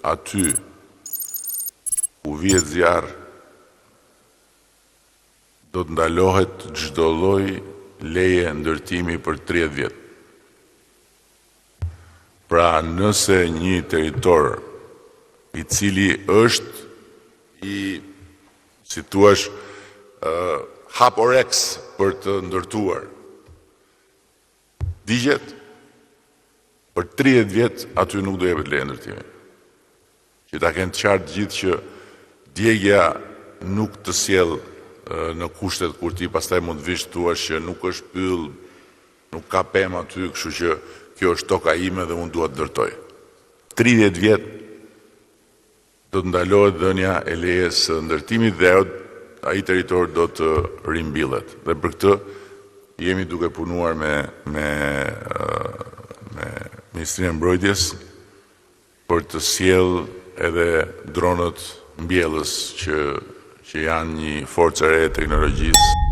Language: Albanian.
aty ku vjet zjarr do të ndalohet çdo lloj leje ndërtimi për 30 vjet. Pra nëse një territor i cili është i, si thuash, haporex për të ndërtuar, digjet, për 30 vjet aty nuk do jepet leje ndërtimi. Që ta kenë të qartë gjithë që djegja nuk të sjell në kushtet kur ti pastaj mund të vish thuash që nuk është pyll, nuk ka pemë aty, kështu që kjo është toka ime dhe unë dua të ndërtoj. 30 vjet do të ndalohet dhënia e lejes së ndërtimit dhe ai territor do të rimbillet. Dhe për këtë jemi duke punuar me Ministrinë e Mbrojtjes për të sjell edhe dronët mbjellës që janë një forcë e re e teknologjisë.